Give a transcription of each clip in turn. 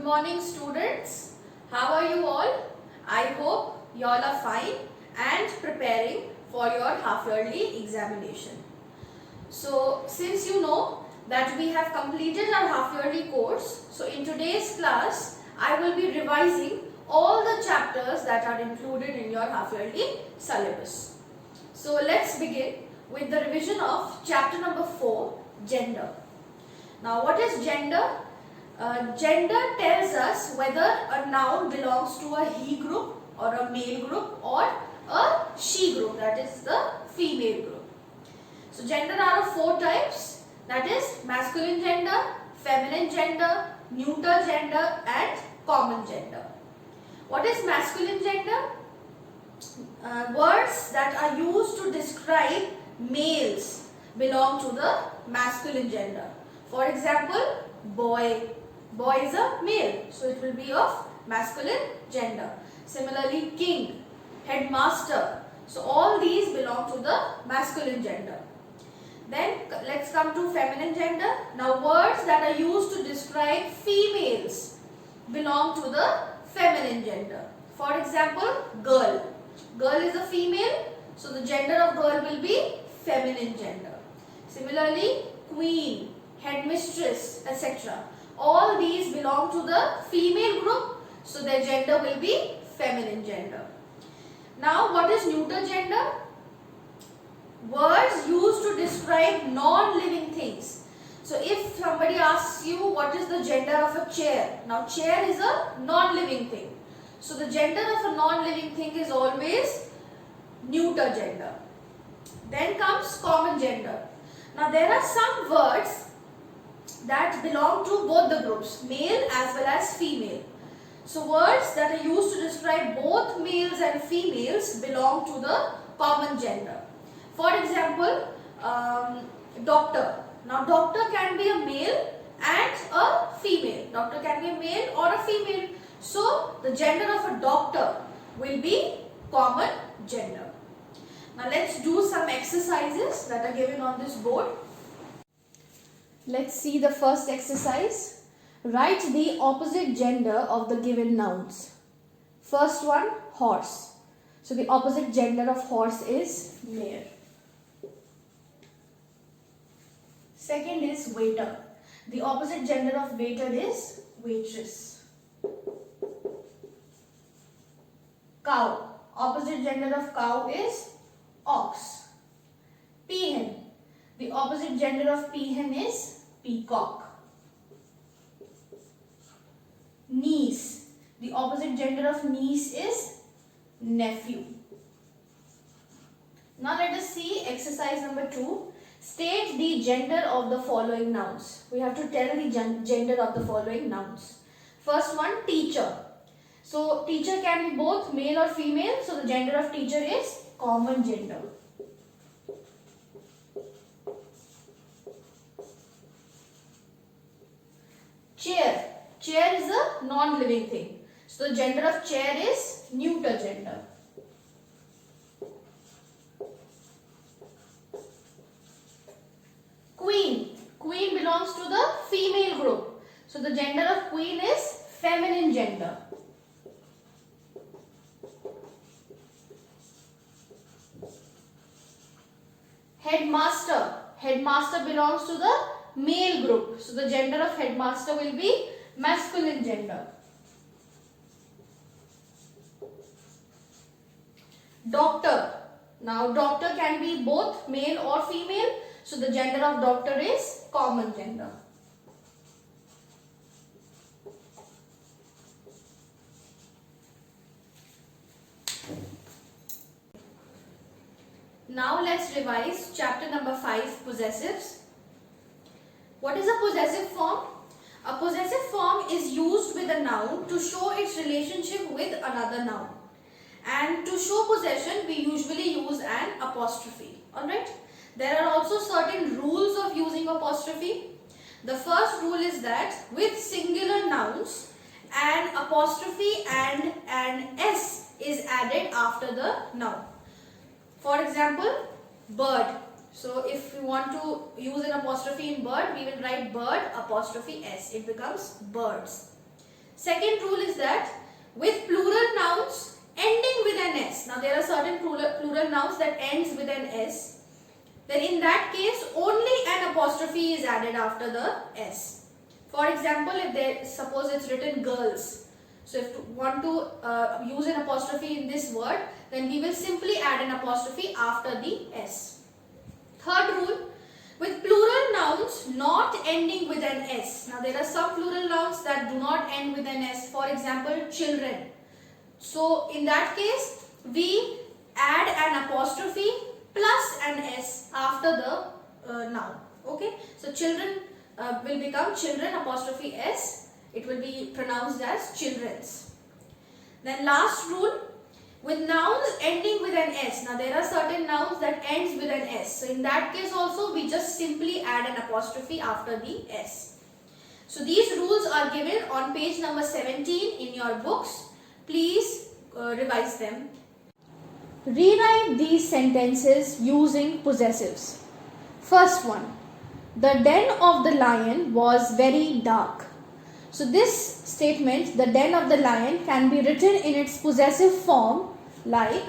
morning students. How are you all? I hope you all are fine and preparing for your half-yearly examination. So since you know that we have completed our half-yearly course, so in today's class I will be revising all the chapters that are included in your half-yearly syllabus. So let's begin with the revision of chapter number 4, gender. Now what is gender? Gender tells us whether a noun belongs to a he group or a male group or a she group, that is the female group. So gender are of 4 types, that is masculine gender, feminine gender, neuter gender and common gender. What is masculine gender? Words that are used to describe males belong to the masculine gender. For example, boy. Boy is a male, so it will be of masculine gender. Similarly, king, headmaster. So all these belong to the masculine gender. Then let's come to feminine gender. Now words that are used to describe females belong to the feminine gender. For example, girl. Girl is a female, so the gender of girl will be feminine gender. Similarly, queen, headmistress, etc. All these belong to the female group, so their gender will be feminine gender. Now what is neuter gender? Words used to describe non-living things. So if somebody asks you what is the gender of a chair, now chair is a non-living thing. So the gender of a non-living thing is always neuter gender. Then comes common gender. Now there are some words that belong to both the groups, male as well as female. So words that are used to describe both males and females belong to the common gender. For example, doctor. Now doctor can be a male and a female. Doctor can be a male or a female. So the gender of a doctor will be common gender. Now let's do some exercises that are given on this board. Let's see the first exercise. Write the opposite gender of the given nouns. First one, horse. So the opposite gender of horse is mare. Second is waiter. The opposite gender of waiter is waitress. Cow. Opposite gender of cow is ox. Peahen. The opposite gender of peahen is peacock. Niece. The opposite gender of niece is nephew. Now let us see exercise number 2. State the gender of the following nouns. We have to tell the gender of the following nouns. First one, teacher. So teacher can be both male or female. So the gender of teacher is common gender. Chair. Chair is a non-living thing. So the gender of chair is neuter gender. Queen. Queen belongs to the female group. So the gender of queen is feminine gender. Headmaster. Headmaster belongs to the male group. So the gender of headmaster will be masculine gender. Doctor. Now doctor can be both male or female. So the gender of doctor is common gender. Now let's revise chapter number 5, possessives. What is a possessive form? A possessive form is used with a noun to show its relationship with another noun. And to show possession, we usually use an apostrophe. Alright? There are also certain rules of using apostrophe. The first rule is that with singular nouns, an apostrophe and an S is added after the noun. For example, bird. So if we want to use an apostrophe in bird, we will write bird apostrophe S. It becomes birds. Second rule is that with plural nouns ending with an S. Now there are certain plural nouns that ends with an S. Then in that case only an apostrophe is added after the S. For example, if suppose it's written girls. So if you want to use an apostrophe in this word, then we will simply add an apostrophe after the S. Third rule, with plural nouns not ending with an S. Now there are some plural nouns that do not end with an S. For example, children. So in that case, we add an apostrophe plus an S after the noun. Okay. So children will become children apostrophe S. It will be pronounced as children's. Then last rule, with nouns ending with an S. Now there are certain nouns that ends with an S. So in that case also we just simply add an apostrophe after the S. So these rules are given on page number 17 in your books. Please revise them. Rewrite these sentences using possessives. First one, the den of the lion was very dark. So this statement, the den of the lion, can be written in its possessive form like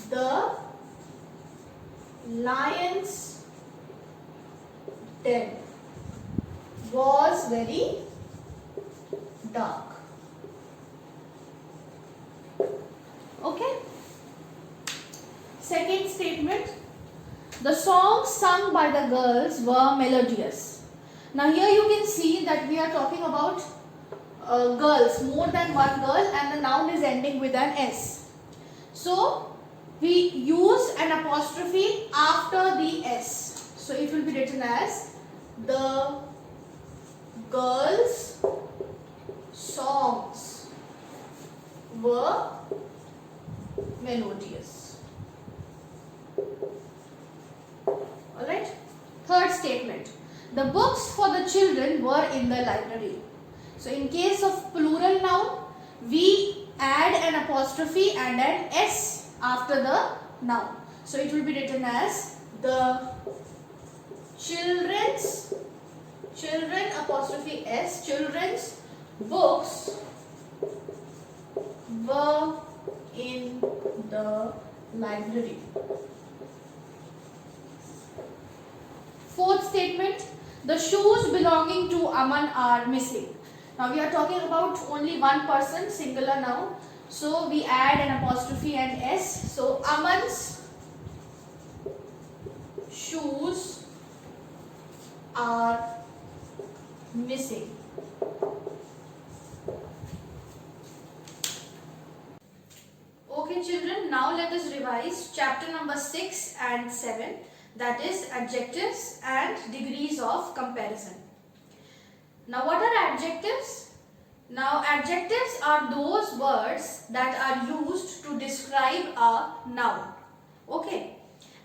the lion's den was very dark. Okay. Second statement, the songs sung by the girls were melodious. Now here you can see that we are talking about girls, more than one girl, and the noun is ending with an S. So we use an apostrophe after the S. So it will be written as the girls' songs were melodious. Alright. Third statement. The books for the children were in the library. So in case of plural noun, we add an apostrophe and an S after the noun. So it will be written as the children apostrophe S, children's books were in the library. Fourth statement, the shoes belonging to Aman are missing. Now we are talking about only one person, singular noun. So we add an apostrophe and S. So Aman's shoes are missing. Okay children, now let us revise chapter number 6 and 7. That is adjectives and degrees of comparison. Now what are adjectives? Now adjectives are those words that are used to describe a noun. Okay.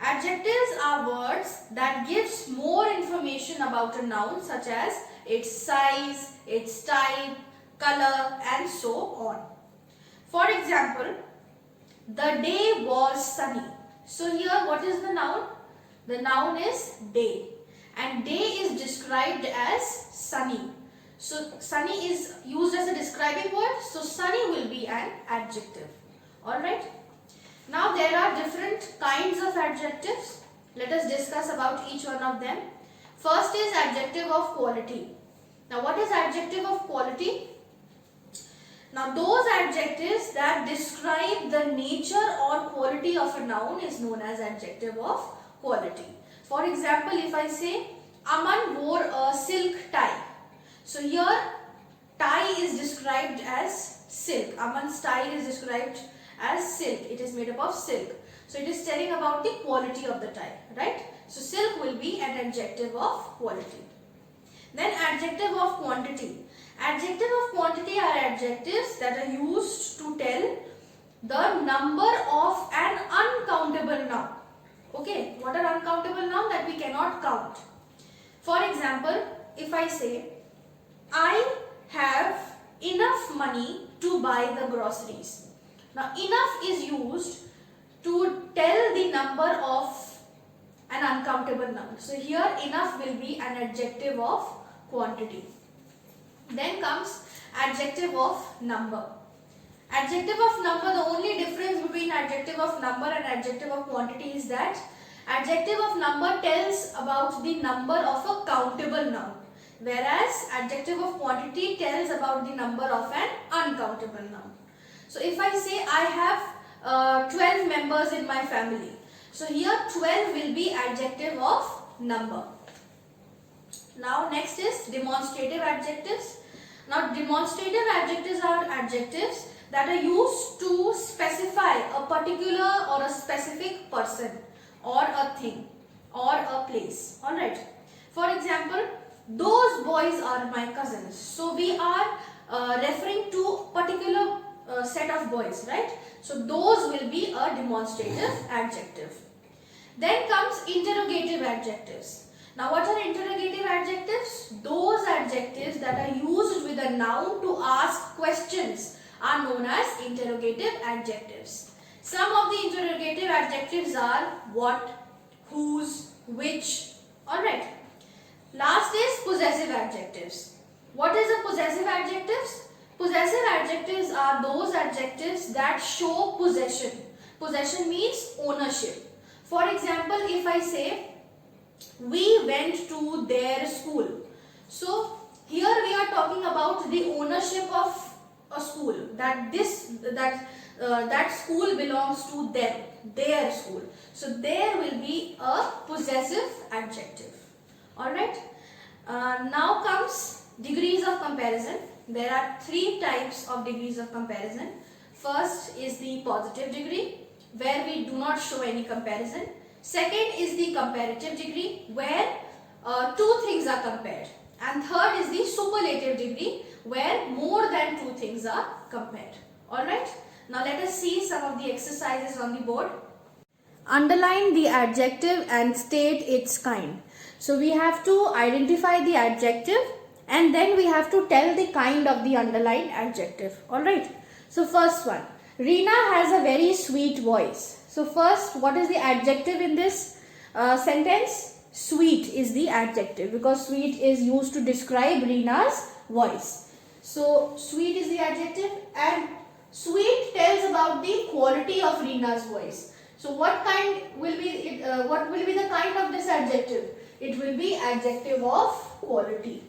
Adjectives are words that gives more information about a noun, such as its size, its type, color and so on. For example, the day was sunny. So here what is the noun? The noun is day, and day is described as sunny. So sunny is used as a describing word, so sunny will be an adjective. Alright. Now there are different kinds of adjectives. Let us discuss about each one of them. First is adjective of quality. Now what is adjective of quality? Now those adjectives that describe the nature or quality of a noun is known as adjective of quality. For example, if I say Aman wore a silk tie. So here tie is described as silk. Aman's tie is described as silk. It is made up of silk. So it is telling about the quality of the tie, right? So silk will be an adjective of quality. Then adjective of quantity. Adjective of quantity are adjectives that are used to tell the number of an uncountable noun. Okay, what are uncountable noun? That we cannot count. For example, if I say, I have enough money to buy the groceries. Now, enough is used to tell the number of an uncountable noun. So, here enough will be an adjective of quantity. Then comes adjective of number. Adjective of number, the only difference between adjective of number and adjective of quantity is that adjective of number tells about the number of a countable noun, whereas adjective of quantity tells about the number of an uncountable noun. So if I say I have 12 members in my family, so here 12 will be adjective of number. Now next is demonstrative adjectives. Now demonstrative adjectives are adjectives that are used to specify a particular or a specific person or a thing or a place. Alright. For example, those boys are my cousins. So we are referring to particular set of boys, right? So those will be a demonstrative adjective. Then comes interrogative adjectives. Now what are interrogative adjectives? Those adjectives that are used with a noun to ask questions are known as interrogative adjectives. Some of the interrogative adjectives are what, whose, which. Alright. Last is possessive adjectives. What is a possessive adjectives? Possessive adjectives are those adjectives that show possession. Possession means ownership. For example, if I say we went to their school. So here we are talking about the ownership of a school, that school belongs to them, their school. So there will be a possessive adjective. Alright. Now comes degrees of comparison. There are 3 types of degrees of comparison. First is the positive degree, where we do not show any comparison. Second is the comparative degree, where 2 things are compared. And third is the superlative degree, where more than 2 things are compared. Alright. Now let us see some of the exercises on the board. Underline the adjective and state its kind. So we have to identify the adjective and then we have to tell the kind of the underlined adjective. Alright. So first one. Reena has a very sweet voice. So first, what is the adjective in this sentence? Sweet is the adjective, because sweet is used to describe Reena's voice. So sweet is the adjective, and sweet tells about the quality of Reena's voice. So what will be the kind of this adjective? It will be adjective of quality.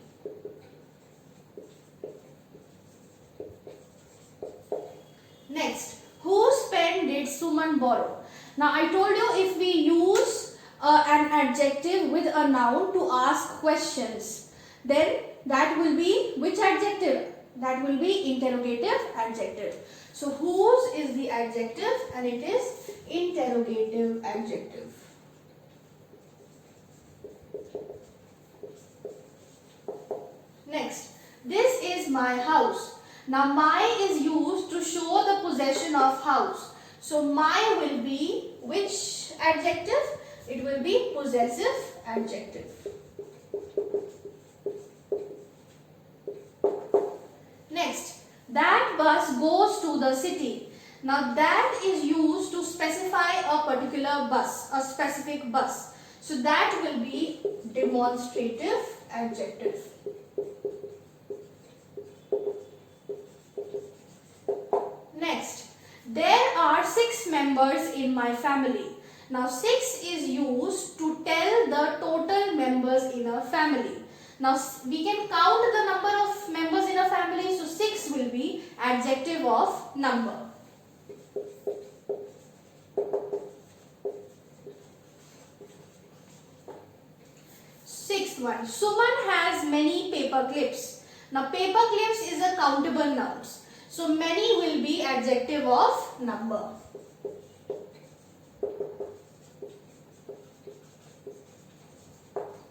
Next, whose pen did Suman borrow? Now I told you, if we use an adjective with a noun to ask questions, then that will be which adjective? That will be interrogative adjective. So whose is the adjective and it is interrogative adjective. Next, this is my house. Now my is used to show the possession of house. So my will be which adjective? It will be possessive adjective. Next, that bus goes to the city. Now that is used to specify a particular bus, a specific bus. So that will be demonstrative adjective. Next, there are 6 members in my family. Now 6 is used to tell the total members in a family. Now we can count the number of members in a family, so 6 will be adjective of number. Sixth one, Suman has many paper clips. Now paper clips is a countable noun. So many will be adjective of number.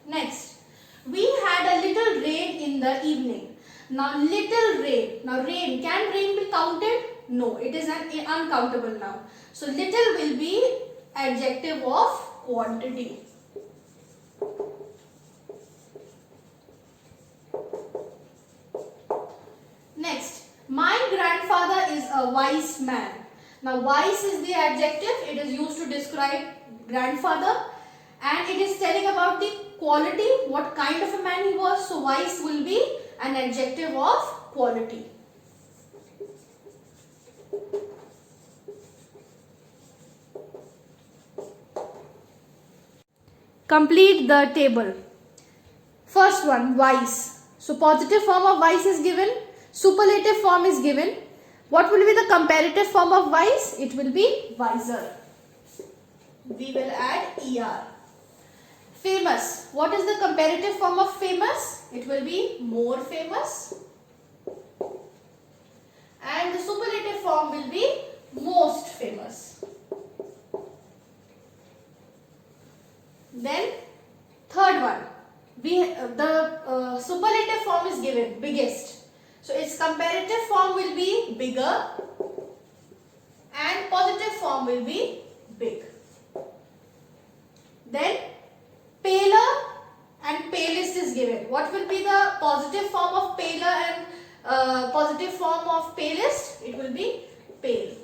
Next, we had a little rain in the evening. Now little rain. Now rain, can rain be counted? No, it is an uncountable noun. So little will be adjective of quantity. Next, my grandfather is a wise man. Now wise is the adjective. It is used to describe grandfather and it is telling about the quality, what kind of a man he was. So wise will be an adjective of quality. Complete the table. First one, wise. So positive form of wise is given, superlative form is given. What will be the comparative form of wise? It will be wiser. We will add er. Famous. What is the comparative form of famous? It will be more famous. And the superlative form will be most famous. Then third one, the superlative form is given, biggest. So its comparative form will be bigger and positive form will be big. Then paler and palest is given. What will be the positive form of paler and positive form of palest? It will be pale.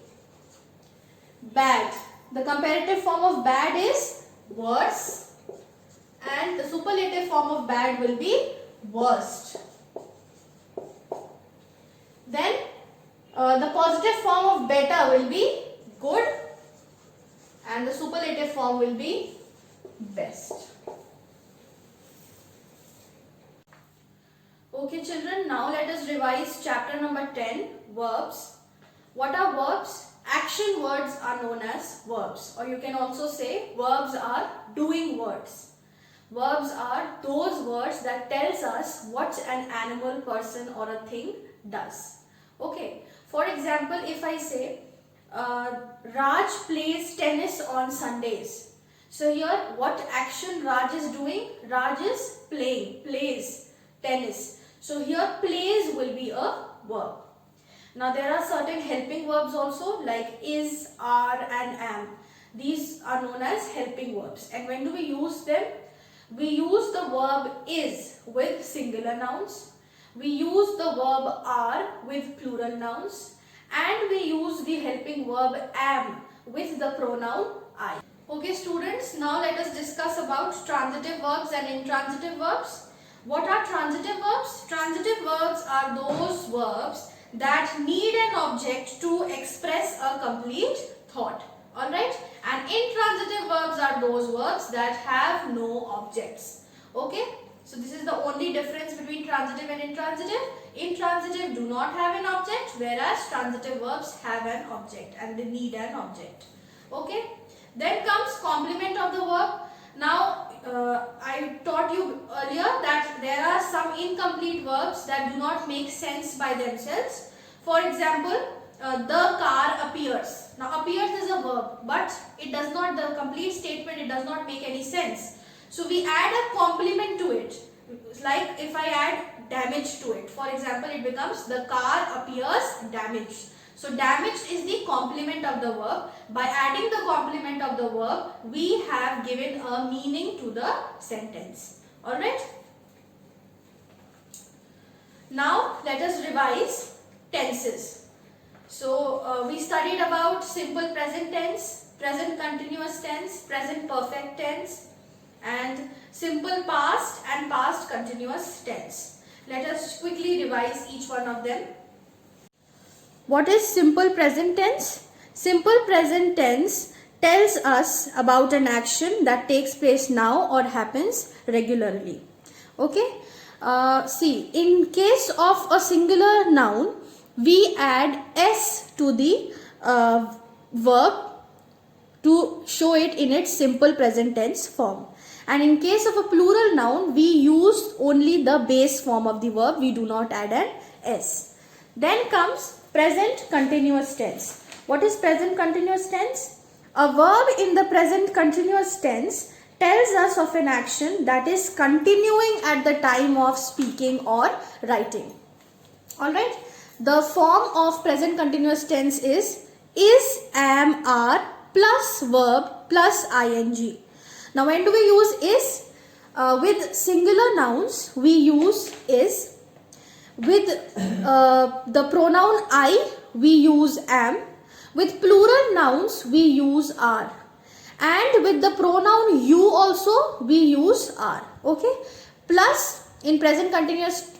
Bad. The comparative form of bad is worse and the superlative form of bad will be worst. Then the positive form of better will be good and the superlative form will be best. Okay children, now let us revise chapter number 10, verbs. What are verbs? Action words are known as verbs, or you can also say verbs are doing words. Verbs are those words that tells us what an animal, person or a thing does. Okay, for example, if I say Raj plays tennis on Sundays. So here what action Raj is doing? Raj is plays tennis. So here plays will be a verb. Now there are certain helping verbs also like is, are and am. These are known as helping verbs. And when do we use them? We use the verb is with singular nouns. We use the verb are with plural nouns. And we use the helping verb am with the pronoun I. Okay students, now let us discuss about transitive verbs and intransitive verbs. What are transitive verbs? Transitive verbs are those verbs that need an object to express a complete thought. Alright? And intransitive verbs are those verbs that have no objects. Okay? So this is the only difference between transitive and intransitive. Intransitive do not have an object, whereas transitive verbs have an object and they need an object. Okay? Then comes complement of the verb. Now I taught you earlier that there are some incomplete verbs that do not make sense by themselves. For example, the car appears. Now appears is a verb, but it does not, the complete statement, it does not make any sense. So we add a complement to it. Like if I add damage to it. For example, it becomes the car appears damaged. So damaged is the complement of the verb. By adding the complement of the verb, we have given a meaning to the sentence. Alright? Now let us revise tenses. So we studied about simple present tense, present continuous tense, present perfect tense and simple past and past continuous tense. Let us quickly revise each one of them. What is simple present tense? Simple present tense tells us about an action that takes place now or happens regularly. Okay? See, in case of a singular noun, we add s to the verb to show it in its simple present tense form. And in case of a plural noun, we use only the base form of the verb. We do not add an s. Then comes present continuous tense. What is present continuous tense? A verb in the present continuous tense tells us of an action that is continuing at the time of speaking or writing. Alright? The form of present continuous tense is, am, are plus verb plus ing. Now when do we use is? With singular nouns we use is. With the pronoun I we use am. With plural nouns we use are. And with the pronoun you also we use are. Okay? Plus in present continuous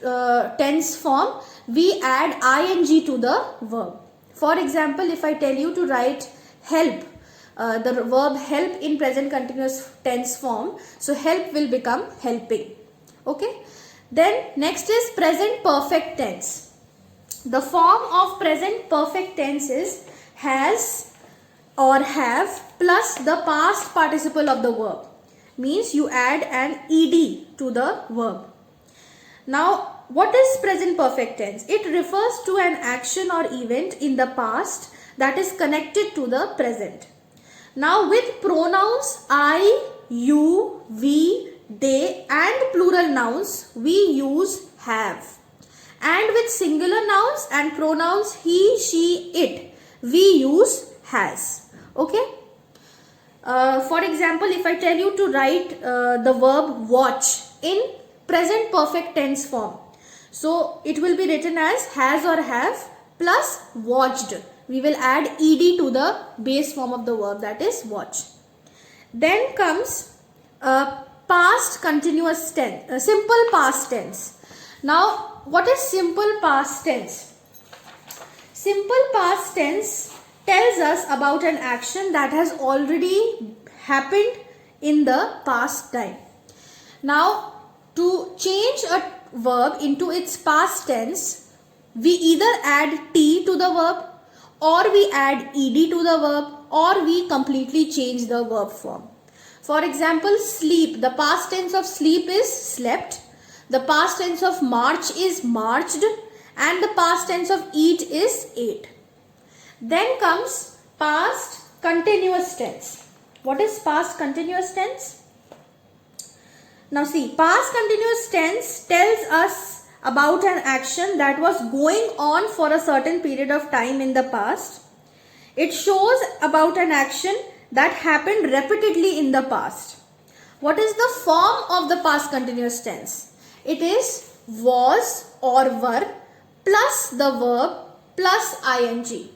tense form we add ing to the verb. For example, if I tell you to write help, the verb help in present continuous tense form, so help will become helping. Okay. Then next is present perfect tense. The form of present perfect tense is has or have plus the past participle of the verb. Means you add an ed to the verb. Now, what is present perfect tense? It refers to an action or event in the past that is connected to the present. Now, with pronouns I, you, we, they and plural nouns, we use have. And with singular nouns and pronouns he, she, it, we use has. Okay. For example, if I tell you to write the verb watch in present perfect tense form, so it will be written as has or have plus watched. We will add ed to the base form of the verb, that is watch. Then comes past continuous tense, simple past tense. Now, what is simple past tense? Simple past tense tells us about an action that has already happened in the past time. Now, to change a verb into its past tense, we either add t to the verb, or we add ed to the verb, or we completely change the verb form. For example, sleep. The past tense of sleep is slept. The past tense of march is marched. And the past tense of eat is ate. Then comes past continuous tense. What is past continuous tense? Now see, past continuous tense tells us about an action that was going on for a certain period of time in the past. It shows about an action that happened repeatedly in the past. What is the form of the past continuous tense? It is was or were plus the verb plus ing.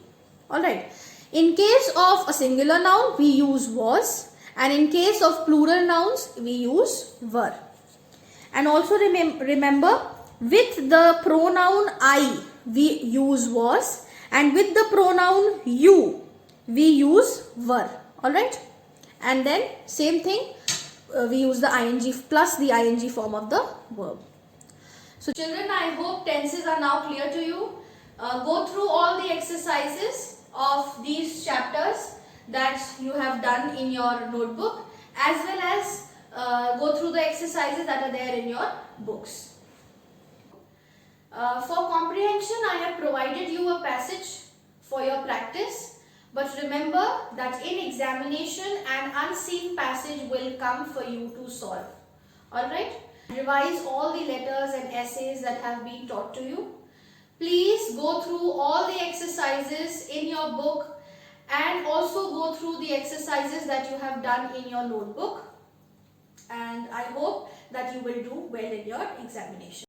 Alright. In case of a singular noun, we use was, and in case of plural nouns, we use were. And also remember, with the pronoun I, we use was, and with the pronoun you, we use were. Alright. And then same thing, we use the ing plus the ing form of the verb. So children, I hope tenses are now clear to you. Go through all the exercises of these chapters that you have done in your notebook, as well as go through the exercises that are there in your books. For comprehension, I have provided you a passage for your practice, but remember that in examination an unseen passage will come for you to solve. Alright? Revise all the letters and essays that have been taught to you. Please go through all the exercises in your book and also go through the exercises that you have done in your notebook. And I hope that you will do well in your examination.